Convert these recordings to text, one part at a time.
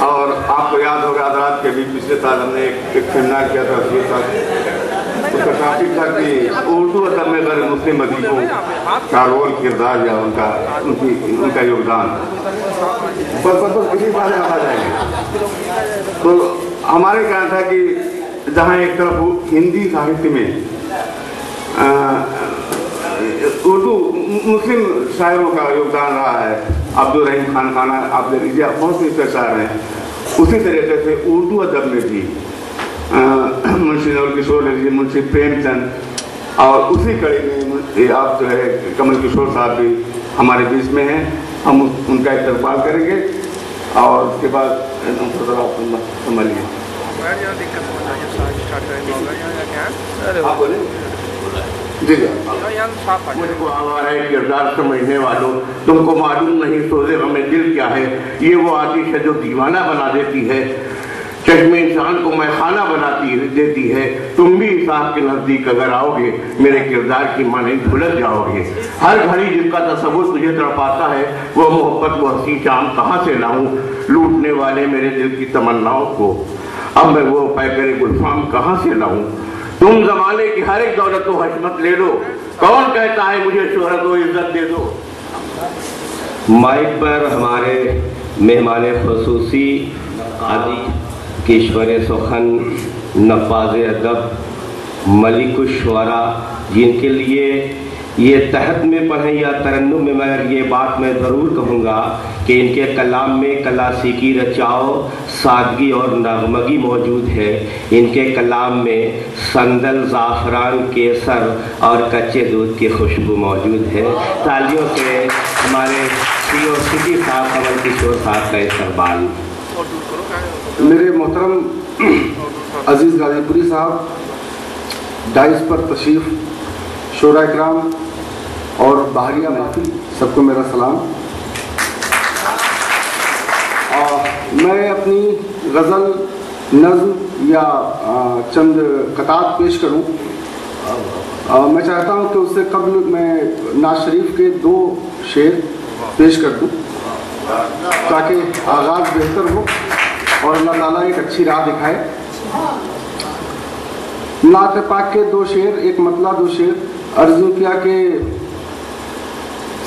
और आपको याद होगा हज़रात के भी पिछले साल हमने एक सेमिनार किया था, उसका टॉपिक था कि उर्दू अदब में गैर मुस्लिम अदीबों का रोल, किरदार या उनका योगदान। बस इसी बारे में आ जाएंगे। तो हमारे कहना था कि जहाँ एक तरफ हिंदी साहित्य में उर्दू मुस्लिम शायरों का योगदान रहा है, अब्दुल रहीम खान खाना आप ले लीजिए, बहुत से ऐसे शायर हैं। उसी तरीके से उर्दू अदब में भी मुंशी नवल किशोर ले लीजिए, मुंशी प्रेमचंद, और उसी कड़ी में आप जो है कमल किशोर साहब भी हमारे बीच में हैं। हम उनका इस्तकबाल करेंगे और उसके बाद संभालिए। मुझको हमारा किरदार समझने वालों, तुमको मालूम नहीं सोचे हमें दिल क्या है। ये वो आतिश है जो दीवाना बना देती है, चश्मे इंसान को मैं खाना बनाती देती है। तुम भी साहब के नजदीक अगर आओगे मेरे किरदार की माने भुलट जाओगे। हर घड़ी जिनका तस्वुर तुझे तड़पाता है, वो मोहब्बत वो हंसी शाम कहाँ से लाऊं, लूटने वाले मेरे दिल की तमन्नाओं को अब मैं वो पैकरे गुलफाम कहाँ से लाऊं। तुम जमाने की हर एक दौलत को हशमत ले लो, कौन कहता है मुझे शोहरत व इज्जत दे दो। माइक पर हमारे मेहमान खुसूसी आदि किश्वर सुखन, नवाज़ अदब, मलिकुश्शुअरा, जिनके लिए ये तहत में पढ़ें या तरन्नुम में, मगर ये बात मैं ज़रूर कहूँगा कि इनके कलाम में क्लासिकी रचाओ, सादगी और नगमगी मौजूद है। इनके कलाम में संदल, ज़ाफ़रान, केसर और कच्चे दूध की खुशबू मौजूद है। तालियों से हमारे सीओ सिटी साहब, कमल किशोर साहब का इस्तकबाल। मेरे मोहतरम अजीज़ गाजीपुरी साहब, डाइस पर तशरीफ़ शोरा इकराम और बाहरिया महफिल, सबको मेरा सलाम। और मैं अपनी गज़ल, नज़्म या चंद कतात पेश करूं। मैं चाहता हूं कि उससे कबल मैं नाज शरीफ के 2 शेर पेश कर दूं ताकि आगाज़ बेहतर हो और अल्लाह ताला एक अच्छी राह दिखाए। नात पाक के 2 शेर, एक मतला 2 शेर। अर्ज़ किया कि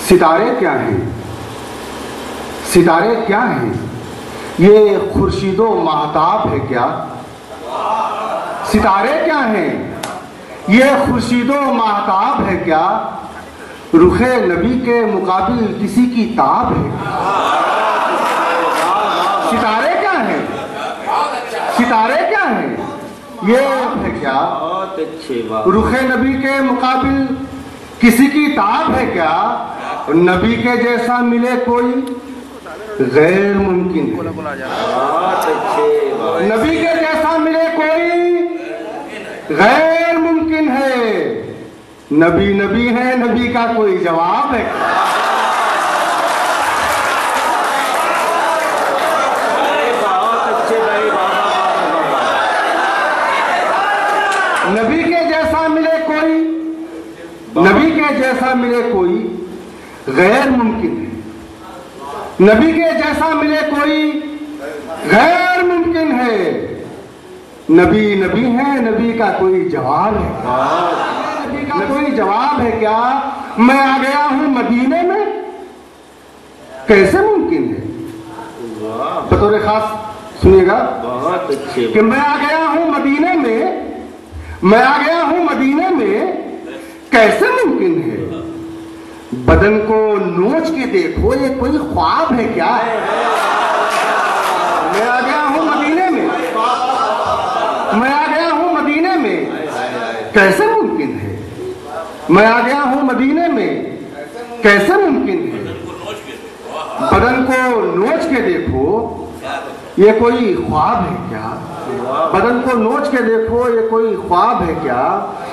सितारे क्या हैं, सितारे क्या हैं, ये खुर्शीदो महताब है क्या। सितारे क्या हैं, ये खुर्शीदो महताब है क्या, रुखे नबी के मुकाबिल किसी की ताब है। सितारे क्या हैं, सितारे क्या हैं, ये है क्या, रुखे नबी के मुकाबिल किसी की ताब है क्या। नबी के जैसा मिले कोई गैर मुमकिन है, नबी के जैसा मिले कोई गैर मुमकिन है। नबी नबी है, नबी का कोई जवाब है। नबी के जैसा मिले कोई, नबी के जैसा मिले कोई गैर मुमकिन है। नबी के जैसा मिले कोई गैर मुमकिन है। नबी नबी है, नबी का कोई जवाब है, नबी का कोई जवाब है क्या। मैं आ गया हूं मदीने में, कैसे मुमकिन है। बतौर खास सुनिएगा, बहुत अच्छे कि मैं आ गया हूं मदीने में, मैं आ गया हूं मदीने में, कैसे मुमकिन है। बदन को नोच के देखो, ये कोई ख्वाब है क्या। मैं आ गया हूं मदीने में, मैं आ गया हूं मदीने में, कैसे मुमकिन है। मैं आ गया हूं मदीने में, कैसे मुमकिन है। बदन को नोच के देखो, ये कोई ख्वाब है क्या। बदन को नोच के देखो, ये कोई ख्वाब है क्या।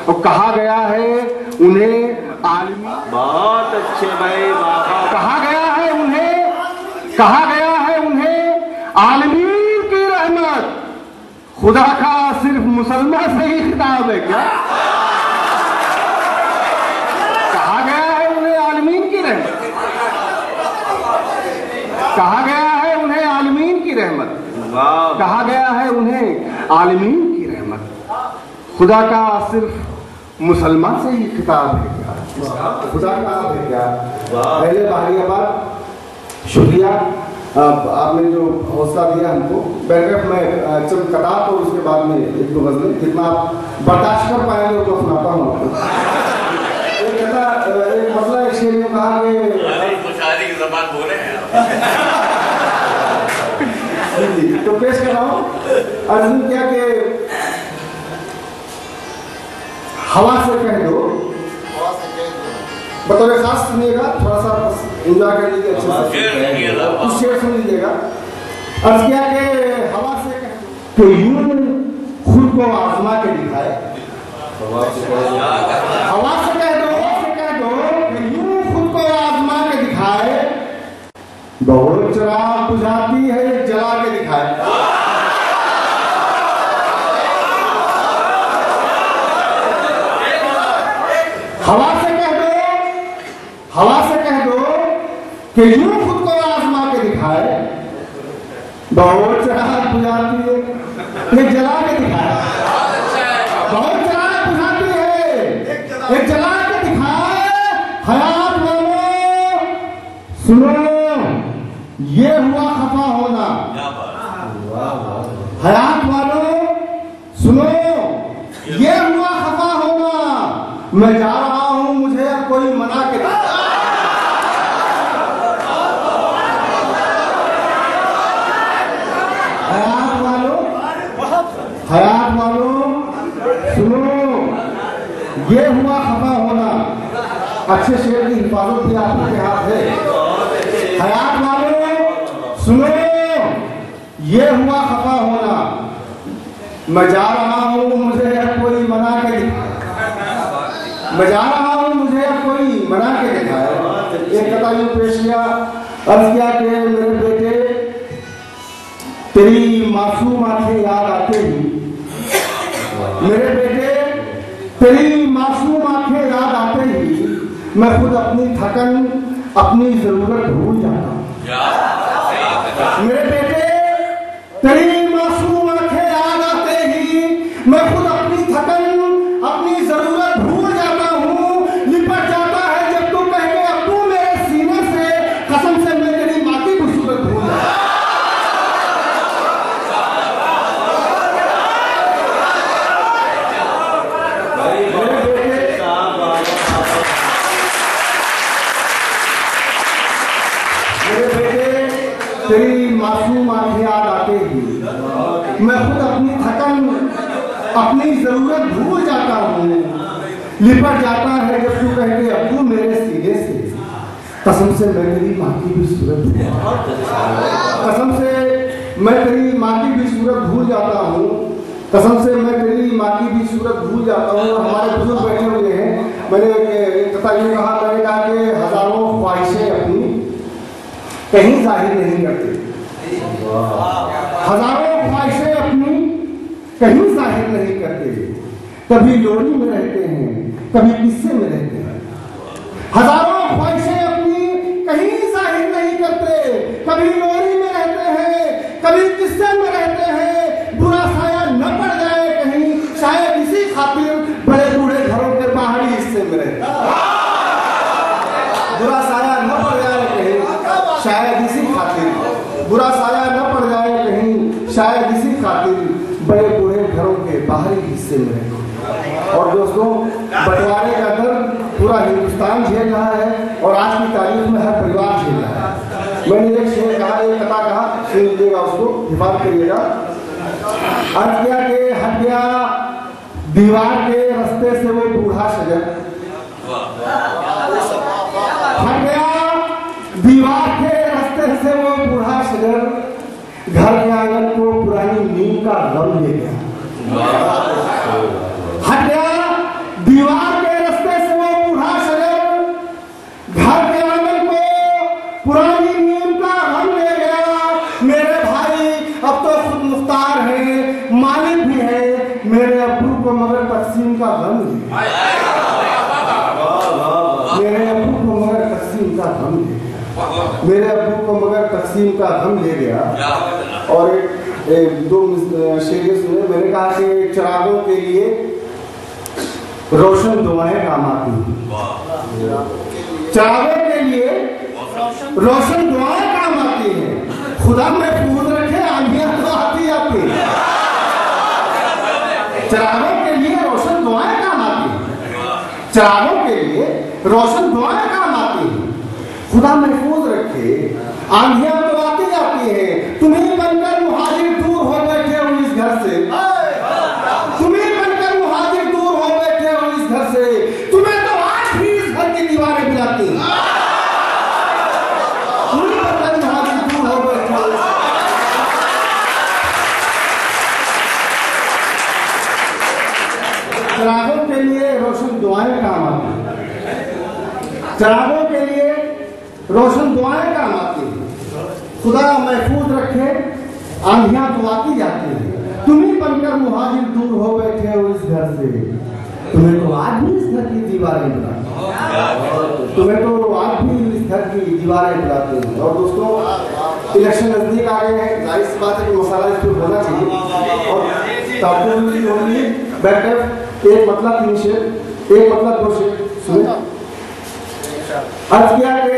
और कहा गया है उन्हें आलमी, बहुत अच्छे भाई, कहा गया है उन्हें, कहा गया है उन्हें आलमीन की रहमत। खुदा का सिर्फ मुसलमान से ही खिताब है क्या। कहा गया है उन्हें आलमीन की रहमत, कहा गया है उन्हें आलमीन की रहमत। कहा गया है उन्हें आलमीन की रहमत। खुदा का सिर्फ मुसलमान से ही खिताब है क्या? खुदा का है क्या? पहले बाहरी शुक्रिया, आपने जो हौसला दिया हमको। बैकअप में चंद कतार और उसके बाद में एक दो गजलें, जितना आप बर्दाश्त कर पाएंगे तो सुनाता हूँ आपको। एक मतलब एक शेर में कहा कि शायरी की ज़बान बोले हैं तो पेश कर रहा हूँ। अर्जुन क्या कि हवा से कह दो, बतौर खास सुनिएगा, थोड़ा सा एंजॉय कर लीजिए अच्छे से, कुछ शेर सुन लीजिएगा। अर्ज किया कि हवा से कह दो तो यूं खुद को आजमा के दिखाए। हवा से कह दो कि यूं खुद को आजमा के दिखाए, बहुत चिराग बुझाती है जला के दिखाए। हवा से कह दो कि यूं खुद को आजमा के दिखाए, बहुत चिराग बुझाती है एक जला के दिखाए। बहुत चिराग बुझाती है एक जला के दिखाए। हयात वालों सुनो, ये हुआ खफा होना। हयात वालों सुनो, ये हुआ खफा होना। मैं जा रहा हूं, मुझे अब कोई मना के हयात वालों सुनो, ये हुआ खफा होना। अच्छे शेर की हिफाजत भी आपके हाथ है। हयात वालों सुनो, ये हुआ खफा होना। मैं जा रहा हूं, मुझे कोई मना के मैं जा रहा हूं, मुझे कोई मना के दिखाए। एक कथा यूं पेश किया, अर्ज किया कि मेरे बेटे तेरी मासूम आंखें याद आते ही, मेरे बेटे तेरी मासूम आंखें याद आते ही मैं खुद अपनी थकन अपनी जरूरत भूल जाता हूँ। मेरे बेटे तेरी मासूम आंखें याद आते ही मैं खुद अपनी थकन अपनी जरूरत भूल जाता हूँ। लिपट जाता है जब तू कह के अब तू मेरे सीने से, कसम से मैं तेरी माँ की भी सूरत भूल जाता। तेरी मासूम आंखें याद आते ही मैं खुद अपनी थकन अपनी जरूरत भूल जाता हूँ। लिपट जाता है जब तू कह के अब तू मेरे सीने से, कसम से मैं तेरी माँ की भी सूरत भूल जाता हूँ। कसम से मैं तेरी माँ की भी सूरत भूल जाता हूँ। कसम से मैं तेरी माँ की भी सूरत भूल जाता हूँ। हमारे बुजुर्ग बैठे हुए हैं। मैंने कहा, मैंने कहा कि हजारों ख्वाहिशें अपनी कहीं जाहिर नहीं करते। हजारों ख्वाहिशें अपनी कहीं जाहिर नहीं करते। कभी लोरी में रहते हैं, कभी किस्से में रहते हैं। हजारों ख्वाहिशें अपनी कहीं जाहिर नहीं करते। कभी लोरी में रहते हैं, कभी किस्से में रहते हैं। बुरा साया न पड़ जाए कहीं, शायद इसी खातिर बड़े बूढ़े घरों के बाहरी हिस्से में रहते हैं। बुरा साया न पड़ जाए कहीं, शायद इसी खातिर, बुरा साया न पड़ जाए कहीं, शायद इसी खातिर बड़े बूढ़े घरों के बाहरी हिस्से में रहते। और दोस्तों, बंटवारे का दर्द पूरा हिंदुस्तान झेल रहा है और आज की तारीख में हर परिवार झेल रहा है। मैंने एक शेर कहा, एक कथा कहा, सुन लीजिएगा, उसको हिफाजत करिएगा। अर्ज किया कि हट गया दीवार के रास्ते से वो बूढ़ा शजर, हट गया दीवार के रास्ते से वो बूढ़ा शजर, घर के आंगन को पुरानी नींद का गम ले गया। हट गया दीवार के रास्ते से वो बूढ़ा शजर, घर के आंगन को पुरानी नींद का गम ले गया। मेरे भाई अब तो खुद मुख्तार है, मालिक भी है, मेरे अब्बू को मगर तकसीम का गम ले गया। मेरे अब्बू को मगर तकसीम का गम ले गया। मेरे अब्बू को मगर तकसीम का गम ले गया। और दो शेर सुने। मैंने कहा कि चिरागों के लिए रोशन दुआएं काम आती हैं, चिरागों के लिए रोशन दुआएं काम आती हैं। खुदा महफूज रखे, आंधियां तो आती आती हैं। चिरागों के लिए रोशन दुआएं काम आती हैं, चिरागों के लिए रोशन दुआएं काम आती हैं। खुदा महफूज रखे, आंधियां तो आती जाती हैं। तुम्हें बनकर मुहाजिर दूर हो बैठे हो इस घर से, तुम्हें बनकर मुहाजिर दूर हो बैठे हो इस घर से। तुम्हें तो आज भी इस घर की दीवारें बुलाती हैं। तुम्हें बनकर मुहाजिर दूर हो बैठे हो। चिरागों के लिए रोशन दुआएं काम आती हैं, चिरागों के लिए रोशन दुआएं काम आती हैं। खुदा महफूज रखे, आंधियां तो आती जाती हैं। तुम्हें बनकर मुहाजिर दूर हो बैठे हो इस घर से। तुम्हें तो आज भी इस घर की दीवारें बुलाती, तुम्हें तो आज भी इस घर की दीवारें बुलाती हैं। और दोस्तों, इलेक्शन नजदीक आ गए हैं, जाहिर सी बात है कि मसाला इस पर होना चाहिए। और ताकूल होगी बैकअप, एक मतलब 3 शेर, एक मतलब 2 शेर सुने। अर्ज किया कि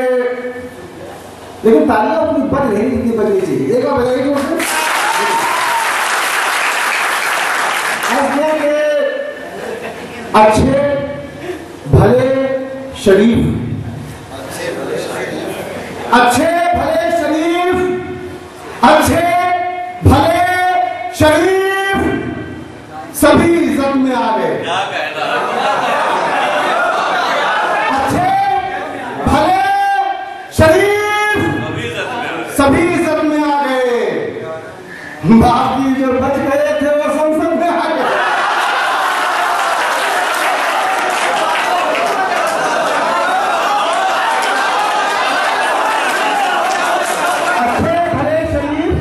लेकिन तालियां अपनी बज नहीं, जितनी बजनी चाहिए। एक बार बजाइए उसने। अर्ज किया कि अच्छे भले शरीफ, अच्छे भले शरीफ, अच्छे भले शरीफ सभी इज्जत में आ गए। सभी इज्जत में आ गए, बाकी जो बच गए थे वो संसद में आ गए। अच्छे भले शरीफ,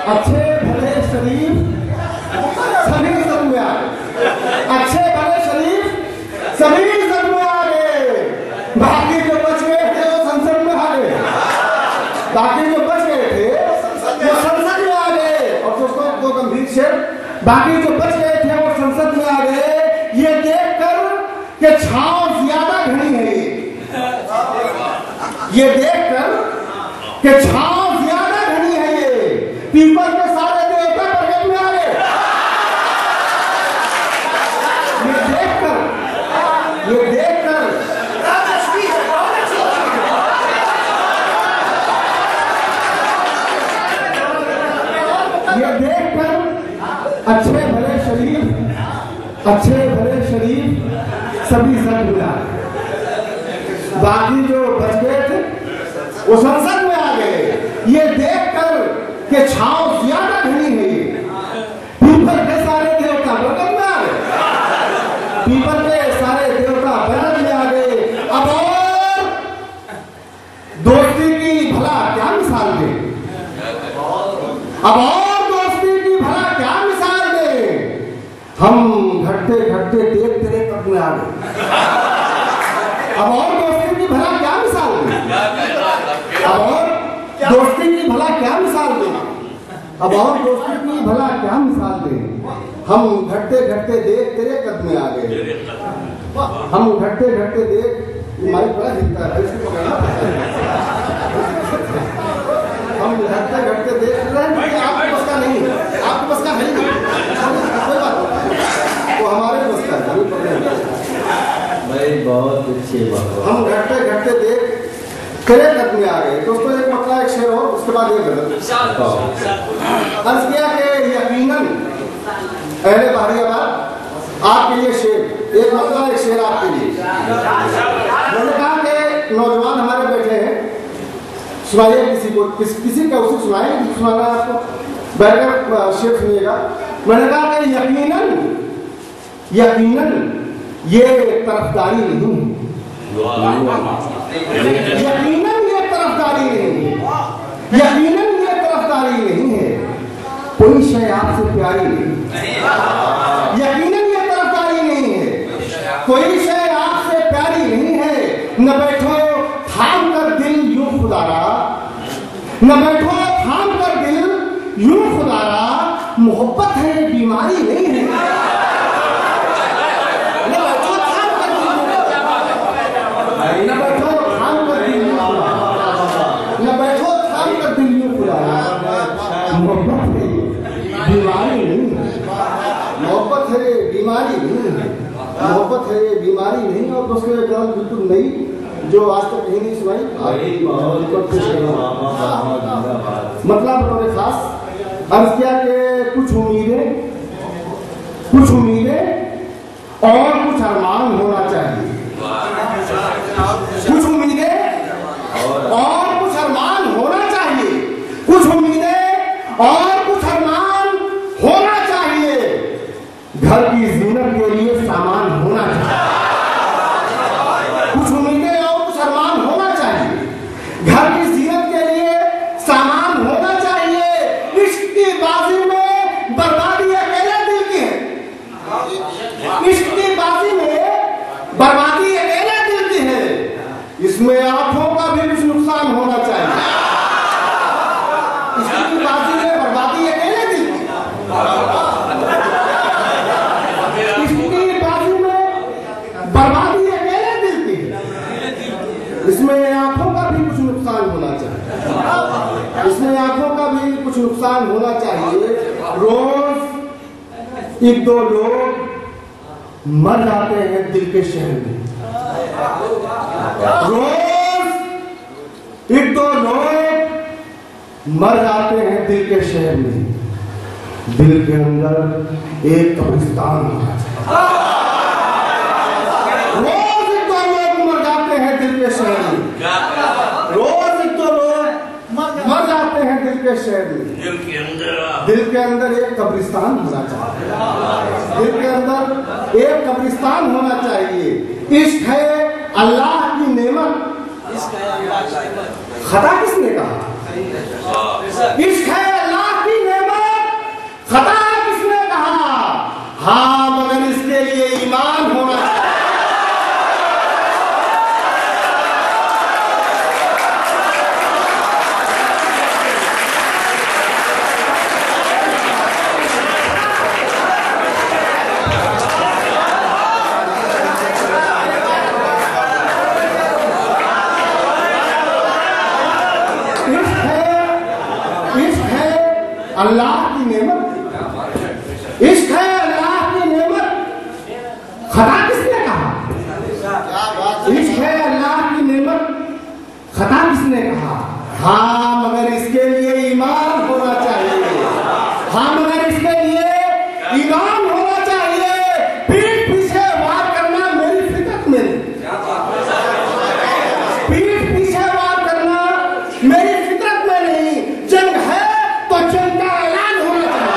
अच्छे भले शरीफ सभी इज्जत में आ गए। अच्छे भले शरीफ सभी इज्जत में आ गए, बाकी जो बच गए थे वो संसद में आ गए। बाकी जो बच गए थे वो संसद में आ गए। और दोस्तों, दो गंभीर शेर, बाकी जो बच गए थे वो संसद में आ गए। ये देखकर कि छांव ज्यादा घनी है, ये देखकर कि छांव ज्यादा घनी है, ये पीपल के सारे देवता प्रकट में आ गए। ये देखकर, ये देखकर ये देखकर अच्छे भले शरीफ, अच्छे भले शरीफ सभी सब मिला। बाकी जो बच गए थे वो संसद में आ गए। ये देखकर कि छांव ज्यादा घनी है, पीपल के सारे देवता बरगद में आ गए। पीपल के सारे देवता बरगद में आ गए। अब और दोस्ती की भला क्या मिसाल दे, अब और हम घटते घटते देख तेरे कद में आ गए। अब और दोस्ती की भला क्या मिसाल दे, अब और दोस्ती की भला क्या मिसाल दे, अब और दोस्ती की भला क्या मिसाल दे। हम घटते घटते देख तेरे कद में आ गए, हम घटते घटते देख। माइक बड़ा हिलता है, हम घटते घटते देख रहे हैं। आपके बस का नहीं, आपके बस का है नहीं, कोई बात नहीं, वो हमारे बस का है। भाई बहुत अच्छी बात। हम घटते घटते देख तेरे कद में आ गए। दोस्तों, एक मतलब एक शेर और उसके बाद ये गलत अर्ज किया कि यकीनन अहले बहरियाबाद आपके लिए शेर, एक मतलब एक शेर आपके लिए। मैंने कहा कि नौजवान हमारे बैठे हैं, सुनाइए किसी को, किसी का उसे सुनाइए, सुनाना आपको, बैठकर शेर सुनिएगा। मैंने कहा कि यकीनन, यकीनन ये तरफदारी नहीं है, यकीनन ये तरफदारी नहीं है, यकीनन ये तरफदारी नहीं है। कोई शय आपसे प्यारी नहीं, यकीनन ये तरफदारी नहीं है। कोई शय आपसे प्यारी नहीं है। न बैठो थाम कर दिल यूं खुदारा, न बैठो थाम कर दिल मोहब्बत है, ये बीमारी नहीं है। न बैठो थाम कर दिल यूं फुलाया, मोहब्बत है, बीमारी नहीं है। मोहब्बत है, बीमारी नहीं है। मोहब्बत है, बीमारी नहीं। और दोस्तों एक गान बिल्कुल नई जो आज तक कहीं नहीं सुनाई, मतलब उन्होंने खास अर्ज किया कि कुछ उम्मीदें और कुछ अरमान होना चाहिए। कुछ उम्मीदें और कुछ अरमान होना चाहिए। कुछ उम्मीदें और कुछ अरमान होना चाहिए। घर की जीनत के लिए सामान होना चाहिए। कुछ उम्मीदें और कुछ अरमान होना चाहिए। घर की जीनत के लिए सामान होना चाहिए। इश्क की बाजी में बर्बादी अकेले दिल की है। इश्क की बाजी में बर्बादी अकेले दिल की है। इसमें आंखों का भी कुछ नुकसान होना चाहिए। इश्क की बाजी में बर्बादी अकेले दिल की, इश्क की बाजी में बर्बादी अकेले दिल की है। इसमें आंखों का भी कुछ नुकसान होना चाहिए। इसमें आंखों का भी कुछ नुकसान होना चाहिए। रोज एक दो लोग मर जाते हैं दिल के शहर में। रोज एक दो लोग मर जाते हैं दिल के शहर में। दिल के अंदर एक कब्रिस्तान होना चाहिए। रोज एक दो लोग मर जाते हैं दिल के शहर में। रोज एक दो लोग मर जाते हैं दिल के शहर में। दिल के अंदर एक कब्रिस्तान होना चाहिए। दिल के अंदर एक कब्रिस्तान होना चाहिए। इश्क है अल्लाह की नेमत, खता किसने कहा? इश्क है अल्लाह की नेमत, खता किसने कहा? हाँ, मगर इसके लिए ईमान होना चाहिए। अल्लाह की नेमत, इश्क है अल्लाह की नेमत, खता किसने कहा? इश्क है अल्लाह की नेमत, खता किसने कहा? हाँ, मगर इसके लिए ईमान होना चाहिए। हाँ, मगर इसके लिए ईमान होना चाहिए। पीठ पीछे वार करना मेरी फितरत में नहीं। पीठ पीछे वार करना मेरी फितरत में नहीं। जंग है तो जंग का ऐलान होना चाहिए।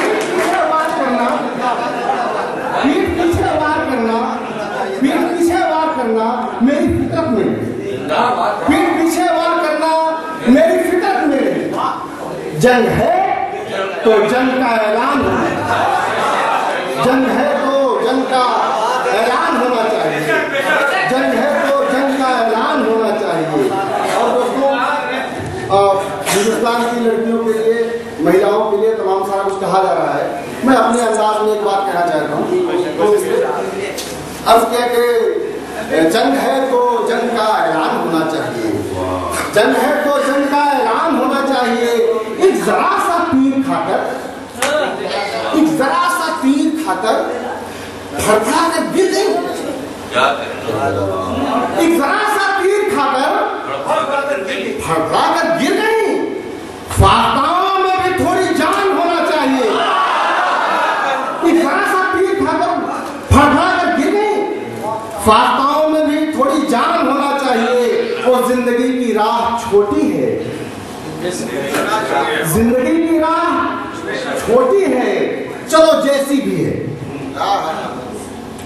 पीठ पीछे वार करना, पीठ पीछे वार करना, पीठ पीछे वार करना मेरी फितरत में नहीं। पीठ पीछे वार करना मेरी फितरत में नहीं। जंग है तो जंग का ऐलान होना चाहिए। जंग है तो जंग का ऐलान होना चाहिए। जंग है तो जंग का ऐलान होना चाहिए। और दोस्तों, हिंदुस्तान की लड़कियों के लिए, महिलाओं के लिए तमाम सारा कुछ कहा जा रहा है। मैं अपने अंदाज में एक बात कहना चाहता हूँ। तो अब क्या कि जंग है तो जंग का ऐलान होना चाहिए। जंग है तो जंग का ऐलान होना चाहिए। एक जरा सा तीर खाकर, एक जरा सा तीर खाकर फड़फड़ा कर गिर गई। एक जरा सा तीर खाकर फड़फड़ा कर गिर गई। फाताओं में भी थोड़ी जान होना चाहिए। एक जरा सा तीर खाकर फड़फड़ा कर गिर गई। फाताओं में भी थोड़ी जान होना चाहिए। और जिंदगी की राह छोटी है। जिंदगी की राह छोटी है, चलो जैसी भी है।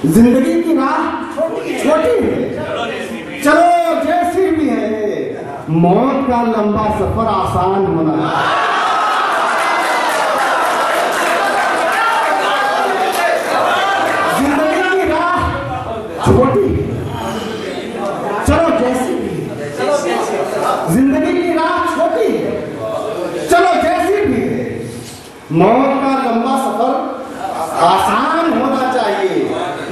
जिंदगी की राह छोटी है, चलो जैसी भी है। मौत का लंबा सफर आसान होना है। जिंदगी की राह छोटी है, चलो जैसी भी है। जिंदगी मौत का लंबा सफर आसान होना चाहिए,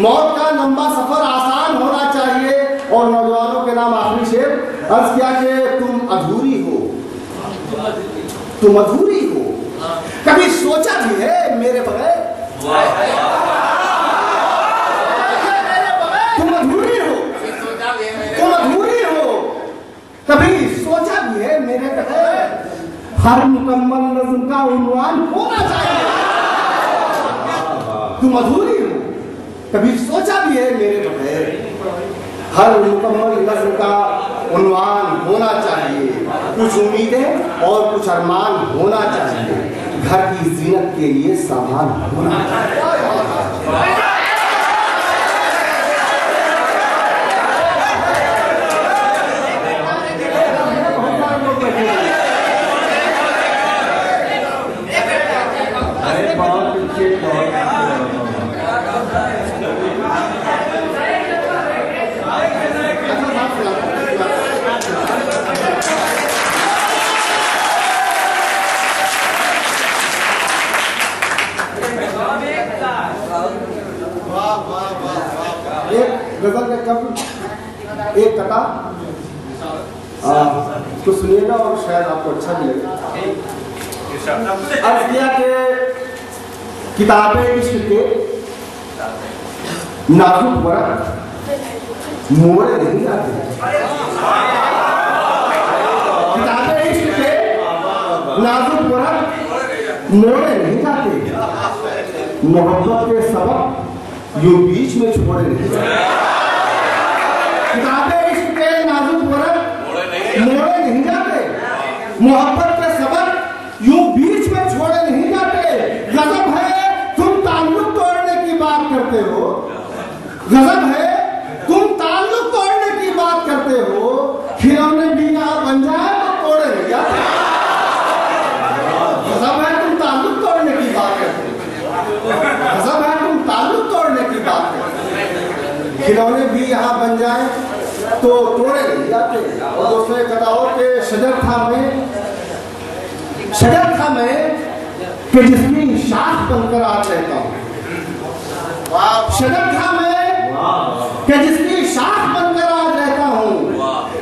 मौत का लंबा सफर आसान होना चाहिए। और नौजवानों के नाम आखिरी शेर अर्ज किया कि तुम अधूरी हो, तुम अधूरी हो, कभी सोचा भी है मेरे बगैर? तुम अधूरी हो, तुम अधूरी हो, कभी सोचा भी है मेरे बगैर? हर मुकम्मल नज़्म का उन्वान होना चाहिए। तुम अधूरी हो, कभी सोचा भी है मेरे बगैर? हर मुकम्मल नज़्म का उन्वान होना चाहिए। कुछ उम्मीदें और कुछ अरमान होना चाहिए, घर की जीनत के लिए सामान होना चाहिए। गजल में कब एक कथा तो सुनिएगा और शायद आपको अच्छा भी लगेगा। अर्ज किया कि किताबें इश्क के नाजुक वर्क मोड़े नहीं जाते, किताबें इश्क के नाजुक वर्क मोड़े नहीं जाते, मोहब्बत के सबक यूं बीच में छोड़े नहीं जाते। किताबें इश्क के नाजुक वर्क मोड़े नहीं जाते, मोहब्बत के सबक यूं बीच में छोड़े नहीं जाते। गजब है तुम ताल्लुक तोड़ने की बात करते हो, गजब है तुम ताल्लुक तोड़ने की बात करते हो, खिलौने भी यहाँ बन जाए तो तोड़े नहीं जाते। गजब है तुम ताल्लुक तोड़ने की बात करते हो, गजब है तुम ताल्लुक तोड़ने की बात करते हो, खिलौने भी यहाँ बन जाए तो तोड़े नहीं जाते। और दोस्तों एक कथा और के शजर था मैं कि जिसकी शाख बनकर आज रहता हूँ, शजर था मैं कि जिसकी शाख बनकर आज रहता हूँ,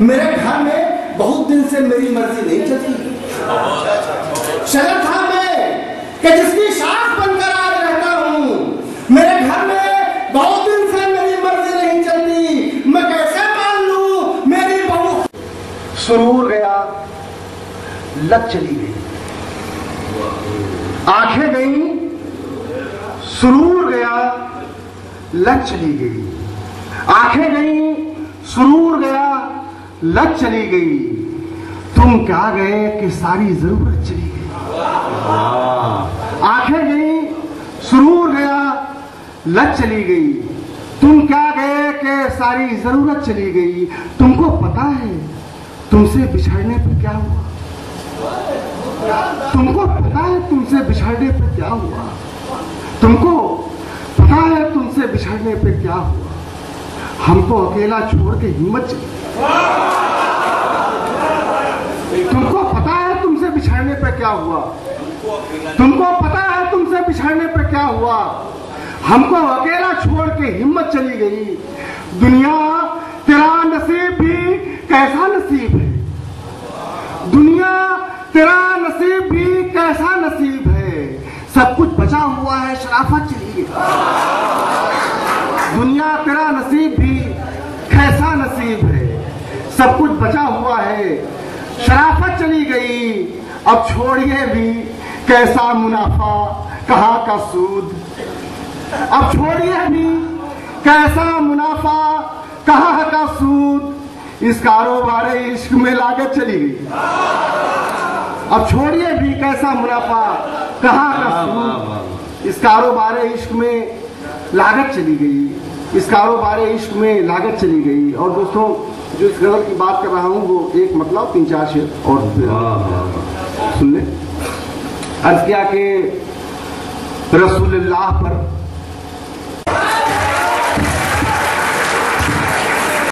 मेरे घर में बहुत दिन से मेरी मर्जी नहीं चलती। शजर था मैं कि जिसकी शाख बनकर आज रहता हूँ, मेरे घर में बहुत दिन से मेरी मर्जी नहीं चलती, मैं कैसे मान लूं मेरी बहू। सुरूर गया लत चली गई, आंखें गई सुरूर गया लत चली गई, आंखें गई सुरूर गया लत चली गई, तुम क्या गए कि सारी जरूरत चली गई। आंखें गई सुरूर गया लत चली गई, तुम क्या गए कि सारी जरूरत चली गई। तुमको पता है तुमसे बिछड़ने पर क्या हुआ, तुमको पता है तुमसे बिछड़ने पर क्या हुआ, तुमको पता है तुमसे बिछड़ने पर क्या हुआ। हमको अकेला छोड़ के हिम्मत चली, तुमको पता है तुमसे बिछड़ने पर क्या हुआ, तुमको पता है तुमसे बिछड़ने पर क्या हुआ। हमको अकेला छोड़ के हिम्मत चली गई। दुनिया तेरा नसीब भी कैसा नसीब है, दुनिया तेरा नसीब भी कैसा नसीब है, सब कुछ बचा हुआ है शराफत चली गई। दुनिया तेरा नसीब भी कैसा नसीब है, सब कुछ बचा हुआ है शराफत चली गई। अब छोड़िए भी कैसा मुनाफा कहाँ का सूद, अब छोड़िए भी कैसा मुनाफा कहाँ का सूद, इस कारोबार इश्क में लागत चली गई। अब छोड़िए भी कैसा मुनाफा कहाँ का सूद, इस कारोबार इश्क में लागत चली गई, इस कारोबार इश्क में लागत चली गई। और दोस्तों जो इस गजल की बात कर रहा हूँ वो एक मतलब 3-4 शेर और सुन ले। अर्ज किया कि रसूलुल्लाह पर